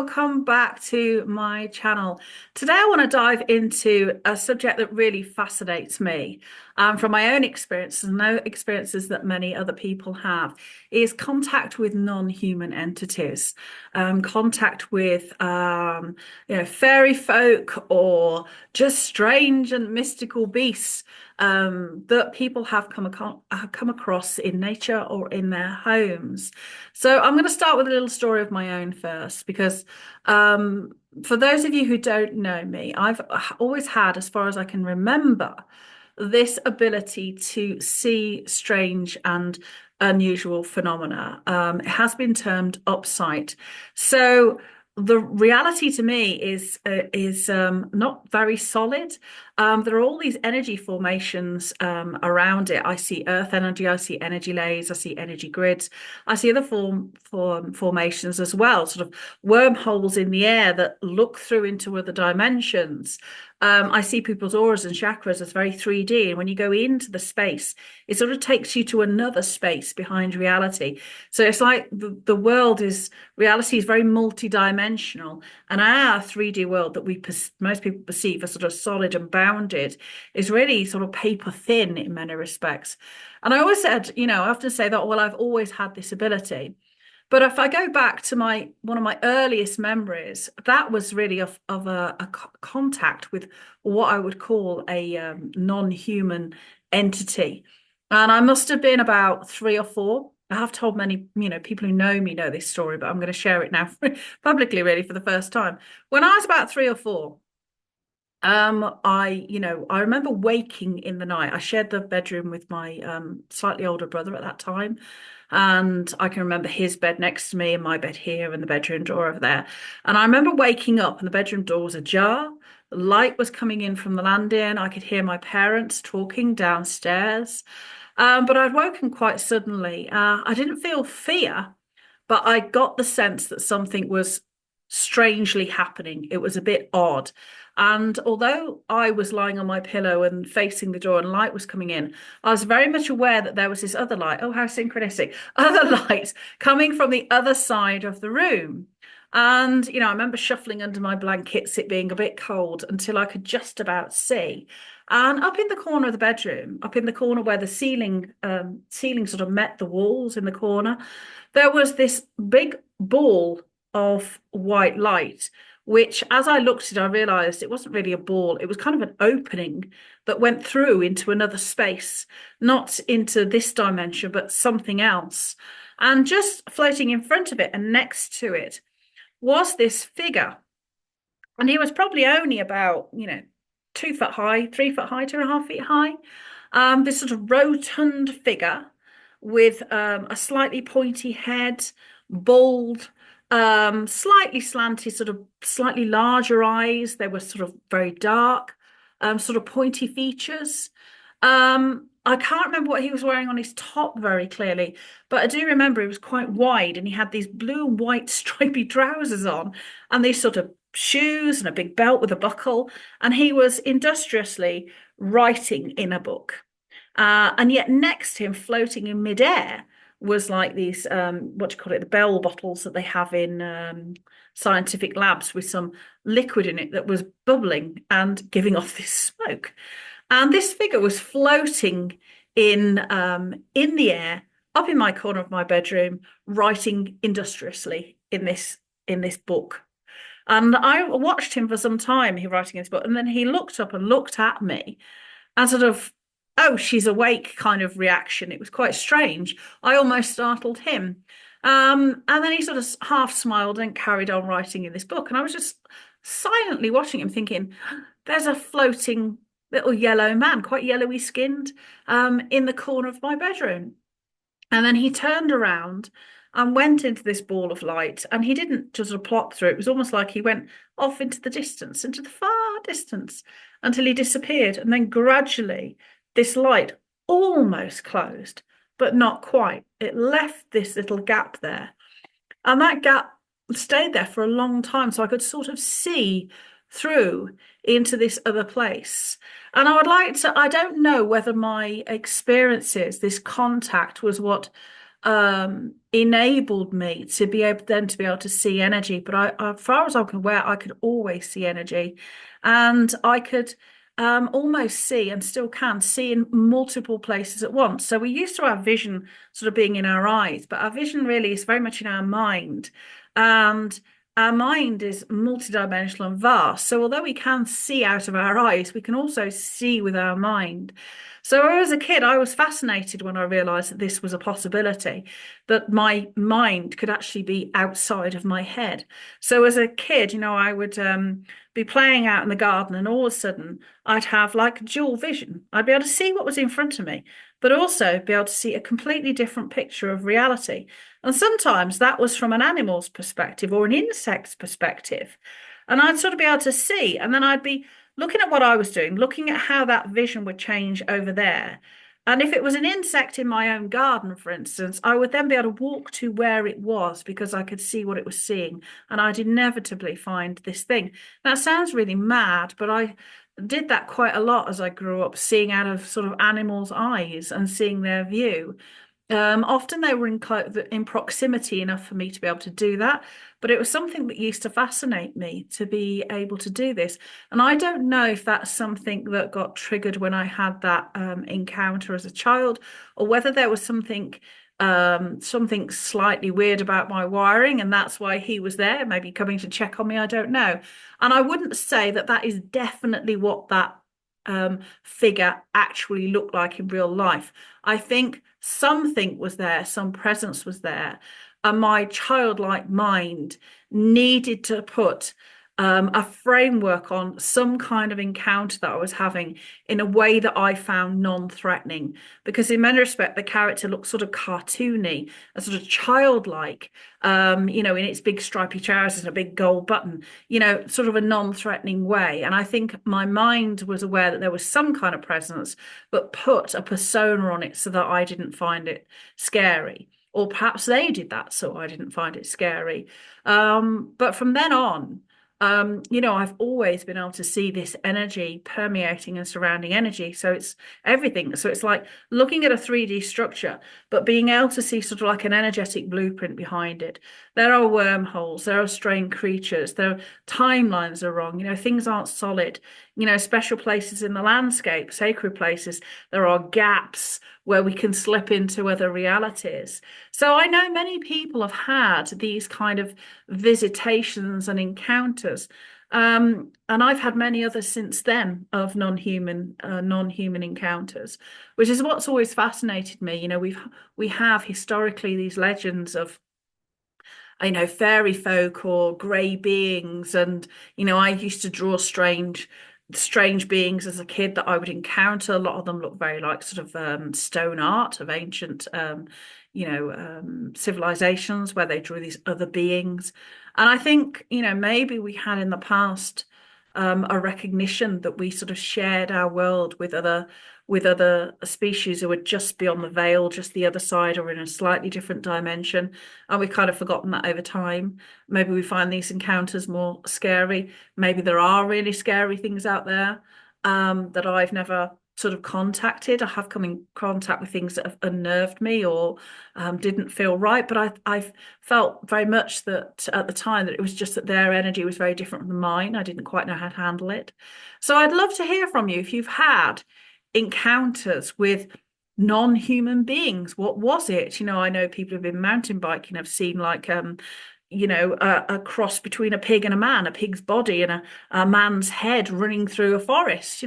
welcome back to my channel. Today I want to dive into a subject that really fascinates me from my own experiences and no experiences that many other people have, is contact with non-human entities, contact with fairy folk or just strange and mystical beasts that people have come across in nature or in their homes. So I'm going to start with a little story of my own first, because for those of you who don't know me, I've always had, as far as I can remember, this ability to see strange and unusual phenomena. It has been termed upsight. So the reality to me is not very solid. There are all these energy formations around it. I see earth energy, I see energy layers, I see energy grids, I see other formations as well, sort of wormholes in the air that look through into other dimensions. I see people's auras and chakras as very 3D. And when you go into the space, it sort of takes you to another space behind reality. So it's like the world is, reality is very multi-dimensional. And our 3D world that most people perceive as sort of solid and bounded is really sort of paper thin in many respects. And I always said, I often say that, well, I've always had this ability. But if I go back to one of my earliest memories, that was really of a contact with what I would call a non-human entity. And I must have been about 3 or 4. I have told many, people who know me know this story, but I'm going to share it now publicly, really, for the first time. When I was about 3 or 4, I remember waking in the night. I shared the bedroom with my slightly older brother at that time. And I can remember his bed next to me and my bed here and the bedroom door over there. And I remember waking up and the bedroom door was ajar. The light was coming in from the landing. I could hear my parents talking downstairs. But I'd woken quite suddenly. I didn't feel fear, but I got the sense that something was strangely happening. It was a bit odd. And although I was lying on my pillow and facing the door and light was coming in, I was very much aware that there was this other light. Oh, how synchronistic. Other light coming from the other side of the room. And, I remember shuffling under my blankets, it being a bit cold until I could just about see. And up in the corner of the bedroom, up in the corner where the ceiling sort of met the walls in the corner, there was this big ball of white light, which as I looked at it, I realized it wasn't really a ball. It was kind of an opening that went through into another space, not into this dimension, but something else. And just floating in front of it and next to it was this figure. And he was probably only about, 2 foot high, 3 foot high, 2.5 feet high. This sort of rotund figure with a slightly pointy head, bald, slightly slanty, sort of slightly larger eyes. They were sort of very dark, sort of pointy features. I can't remember what he was wearing on his top very clearly, but I do remember he was quite wide and he had these blue and white stripy trousers on and these sort of shoes and a big belt with a buckle. And he was industriously writing in a book. And yet next to him, floating in midair, was like these what do you call it, the bell bottles that they have in scientific labs with some liquid in it that was bubbling and giving off this smoke. And this figure was floating in the air up in my corner of my bedroom, writing industriously in this book. And I watched him for some time, he writing his book, and then he looked up and looked at me and sort of, oh, she's awake kind of reaction. It was quite strange. I almost startled him. And then he sort of half smiled and carried on writing in this book. And I was just silently watching him thinking, there's a floating little yellow man, quite yellowy skinned, in the corner of my bedroom. And then he turned around and went into this ball of light. And he didn't just sort of plop through. It was almost like he went off into the distance, into the far distance, until he disappeared. And then gradually, this light almost closed, but not quite. It left this little gap there. And that gap stayed there for a long time. So I could sort of see through into this other place. And I would like to, I don't know whether my experiences, this contact was what enabled me to be able then to be able to see energy. But as far as I'm aware, I could always see energy, and I could almost see and still can see in multiple places at once. So we used to have vision sort of being in our eyes, but our vision really is very much in our mind. And our mind is multidimensional and vast. So although we can see out of our eyes, we can also see with our mind. So as a kid, I was fascinated when I realized that this was a possibility, that my mind could actually be outside of my head. So as a kid, I would be playing out in the garden, and all of a sudden I'd have like dual vision. I'd be able to see what was in front of me, but also be able to see a completely different picture of reality. And sometimes that was from an animal's perspective or an insect's perspective. And I'd sort of be able to see, and then I'd be looking at what I was doing, looking at how that vision would change over there. And if it was an insect in my own garden, for instance, I would then be able to walk to where it was because I could see what it was seeing, and I'd inevitably find this thing. That sounds really mad, but I did that quite a lot as I grew up, seeing out of sort of animals' eyes and seeing their view. Often they were in proximity enough for me to be able to do that, but it was something that used to fascinate me to be able to do this. And I don't know if that's something that got triggered when I had that encounter as a child, or whether there was something slightly weird about my wiring, and that's why he was there, maybe coming to check on me. I don't know. And I wouldn't say that that is definitely what that figure actually looked like in real life. I think something was there, some presence was there, and my childlike mind needed to put a framework on some kind of encounter that I was having in a way that I found non-threatening. Because in many respects, the character looked sort of cartoony, a sort of childlike, in its big stripy trousers and a big gold button, sort of a non-threatening way. And I think my mind was aware that there was some kind of presence, but put a persona on it so that I didn't find it scary. Or perhaps they did that so I didn't find it scary. But from then on, I've always been able to see this energy permeating and surrounding energy. So it's everything. So it's like looking at a 3D structure, but being able to see sort of like an energetic blueprint behind it. There are wormholes, there are strange creatures, there are timelines are wrong, things aren't solid, special places in the landscape, sacred places, there are gaps where we can slip into other realities. So I know many people have had these kind of visitations and encounters. And I've had many others since then of non-human encounters, which is what's always fascinated me. We have historically these legends of fairy folk or grey beings, and I used to draw strange beings as a kid that I would encounter. A lot of them look very like sort of stone art of ancient civilizations where they drew these other beings. And I think, maybe we had in the past a recognition that we sort of shared our world with other species who were just beyond the veil, just the other side, or in a slightly different dimension. And we've kind of forgotten that over time. Maybe we find these encounters more scary. Maybe there are really scary things out there that I've never sort of contacted. I have come in contact with things that have unnerved me or didn't feel right, but I felt very much that at the time that it was just that their energy was very different from mine. I didn't quite know how to handle it. So I'd love to hear from you if you've had encounters with non-human beings. What was it? I know people who've been mountain biking have seen like a cross between a pig and a pig's body and a man's head running through a forest.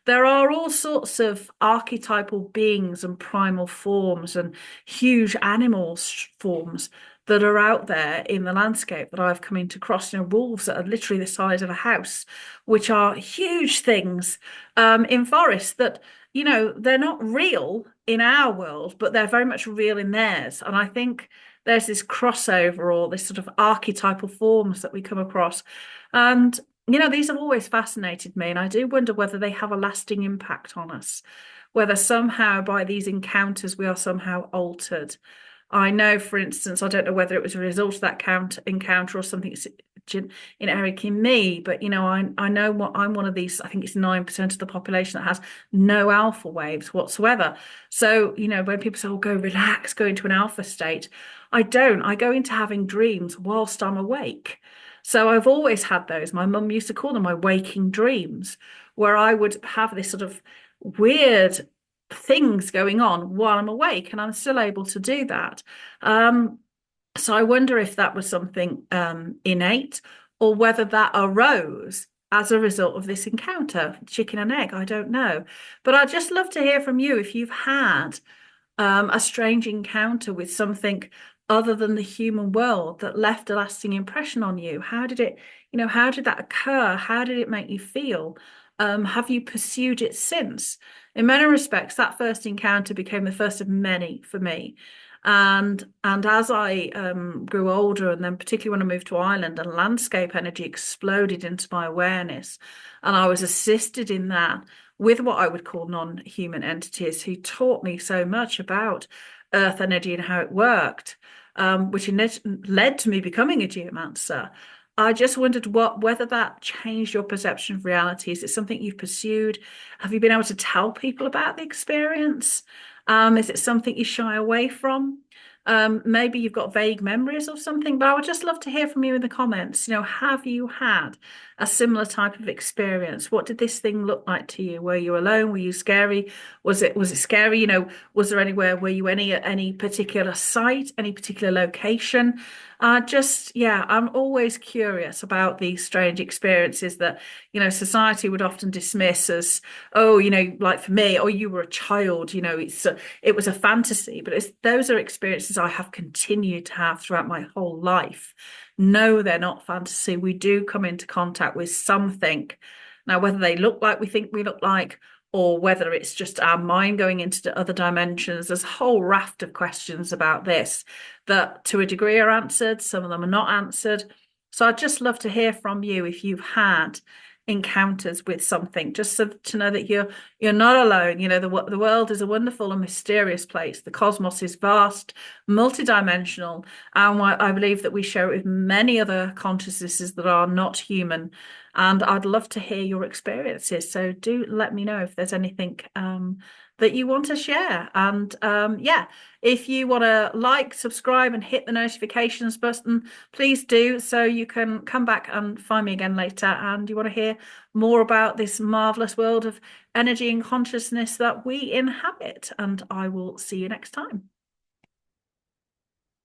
There are all sorts of archetypal beings and primal forms and huge animal forms that are out there in the landscape that I've come into cross. Wolves that are literally the size of a house, which are huge things in forests that, they're not real in our world, but they're very much real in theirs. And I think there's this crossover or this sort of archetypal forms that we come across. And, these have always fascinated me. And I do wonder whether they have a lasting impact on us, whether somehow by these encounters we are somehow altered. I know, for instance, I don't know whether it was a result of that encounter or something inherent in me, but I know what I'm one of these. I think it's 9% of the population that has no alpha waves whatsoever. So, when people say, "Oh, go relax, go into an alpha state," I don't. I go into having dreams whilst I'm awake. So I've always had those. My mum used to call them my waking dreams, where I would have this sort of weird things going on while I'm awake, and I'm still able to do that. Um, so I wonder if that was something innate or whether that arose as a result of this encounter, chicken and egg. I don't know. But I'd just love to hear from you if you've had a strange encounter with something other than the human world that left a lasting impression on you. How did that occur? How did it make you feel? Have you pursued it since? In many respects, that first encounter became the first of many for me. And as I grew older, and then particularly when I moved to Ireland, and landscape energy exploded into my awareness, and I was assisted in that with what I would call non-human entities who taught me so much about earth energy and how it worked, which led to me becoming a geomancer. I just wondered whether that changed your perception of reality. Is it something you've pursued? Have you been able to tell people about the experience? Is it something you shy away from? Maybe you've got vague memories of something, but I would just love to hear from you in the comments. Have you had a similar type of experience? What did this thing look like to you? Were you alone? Were you scary? Was it scary? Was there anywhere, were you any particular site, any particular location? Yeah, I'm always curious about these strange experiences that, society would often dismiss as, oh, like for me, oh, you were a child, it was a fantasy, but those are experiences I have continued to have throughout my whole life. No, they're not fantasy. We do come into contact with something. Now, whether they look like we think we look like, or whether it's just our mind going into the other dimensions, there's a whole raft of questions about this that to a degree are answered, some of them are not answered. So I'd just love to hear from you if you've had encounters with something, just so to know that you're not alone. The world is a wonderful and mysterious place. The cosmos is vast, multidimensional, and I believe that we share it with many other consciousnesses that are not human. And I'd love to hear your experiences. So do let me know if there's anything that you want to share. And yeah, if you want to like, subscribe, and hit the notifications button, please do, so you can come back and find me again later. And you want to hear more about this marvelous world of energy and consciousness that we inhabit. And I will see you next time.